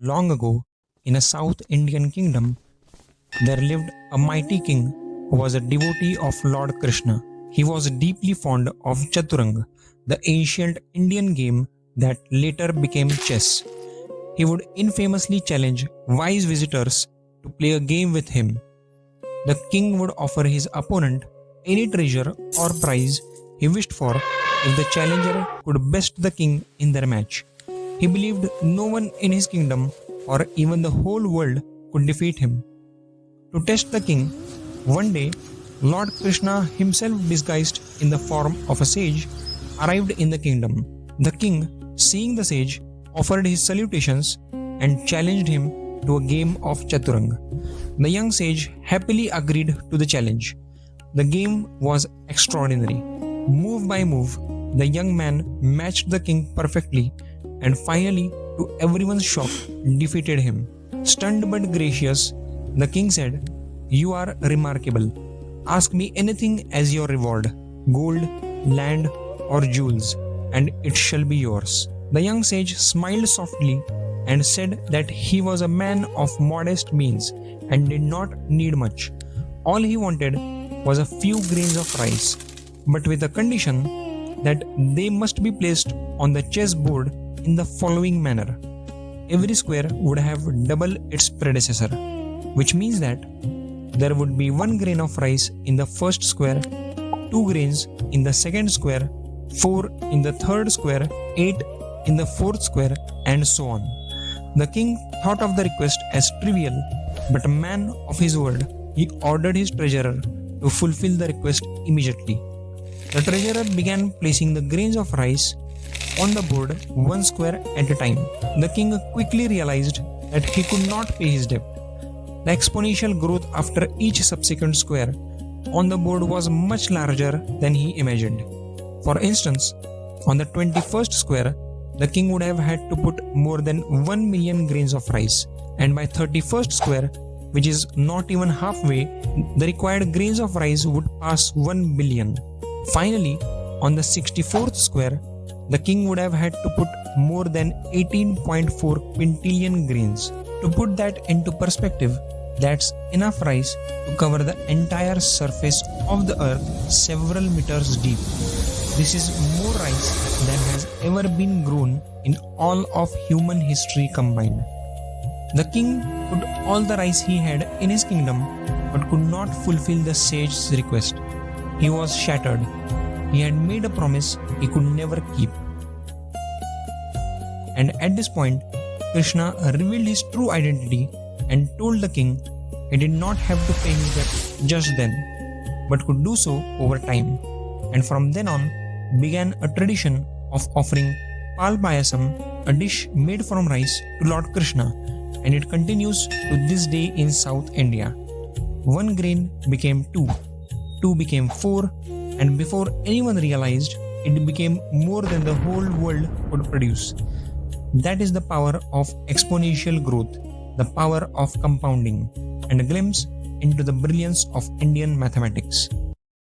Long ago, in a South Indian kingdom, there lived a mighty king who was a devotee of Lord Krishna. He was deeply fond of Chaturanga, the ancient Indian game that later became chess. He would infamously challenge wise visitors to play a game with him. The king would offer his opponent any treasure or prize he wished for if the challenger could best the king in their match. He believed no one in his kingdom or even the whole world could defeat him. To test the king, one day Lord Krishna, himself disguised in the form of a sage, arrived in the kingdom. The king, seeing the sage, offered his salutations and challenged him to a game of Chaturanga. The young sage happily agreed to the challenge. The game was extraordinary. Move by move, the young man matched the king perfectly and finally, to everyone's shock, defeated him. Stunned but gracious, the king said, "You are remarkable. Ask me anything as your reward, gold, land, or jewels, and it shall be yours." The young sage smiled softly and said that he was a man of modest means and did not need much. All he wanted was a few grains of rice, but with a condition that they must be placed on the chessboard in the following manner. Every square would have double its predecessor, which means that there would be 1 grain of rice in the first square, 2 grains in the second square, 4 in the third square, 8 in the fourth square, and so on. The king thought of the request as trivial, but a man of his word, he ordered his treasurer to fulfill the request immediately. The treasurer began placing the grains of rice on the board 1 square at a time. The king quickly realized that he could not pay his debt. The exponential growth after each subsequent square on the board was much larger than he imagined. For instance, on the 21st square, the king would have had to put more than 1 million grains of rice, and by 31st square, which is not even halfway, the required grains of rice would pass 1 billion. Finally, on the 64th square, the king would have had to put more than 18.4 quintillion grains. To put that into perspective, that's enough rice to cover the entire surface of the earth several meters deep. This is more rice than has ever been grown in all of human history combined. The king put all the rice he had in his kingdom but could not fulfill the sage's request. He was shattered. He had made a promise he could never keep. And at this point, Krishna revealed his true identity and told the king he did not have to pay his debt just then, but could do so over time. And from then on began a tradition of offering pal payasam, a dish made from rice, to Lord Krishna, and it continues to this day in South India. 1 grain became 2, 2 became 4, and before anyone realized, it became more than the whole world could produce. That is the power of exponential growth, the power of compounding, and a glimpse into the brilliance of Indian mathematics.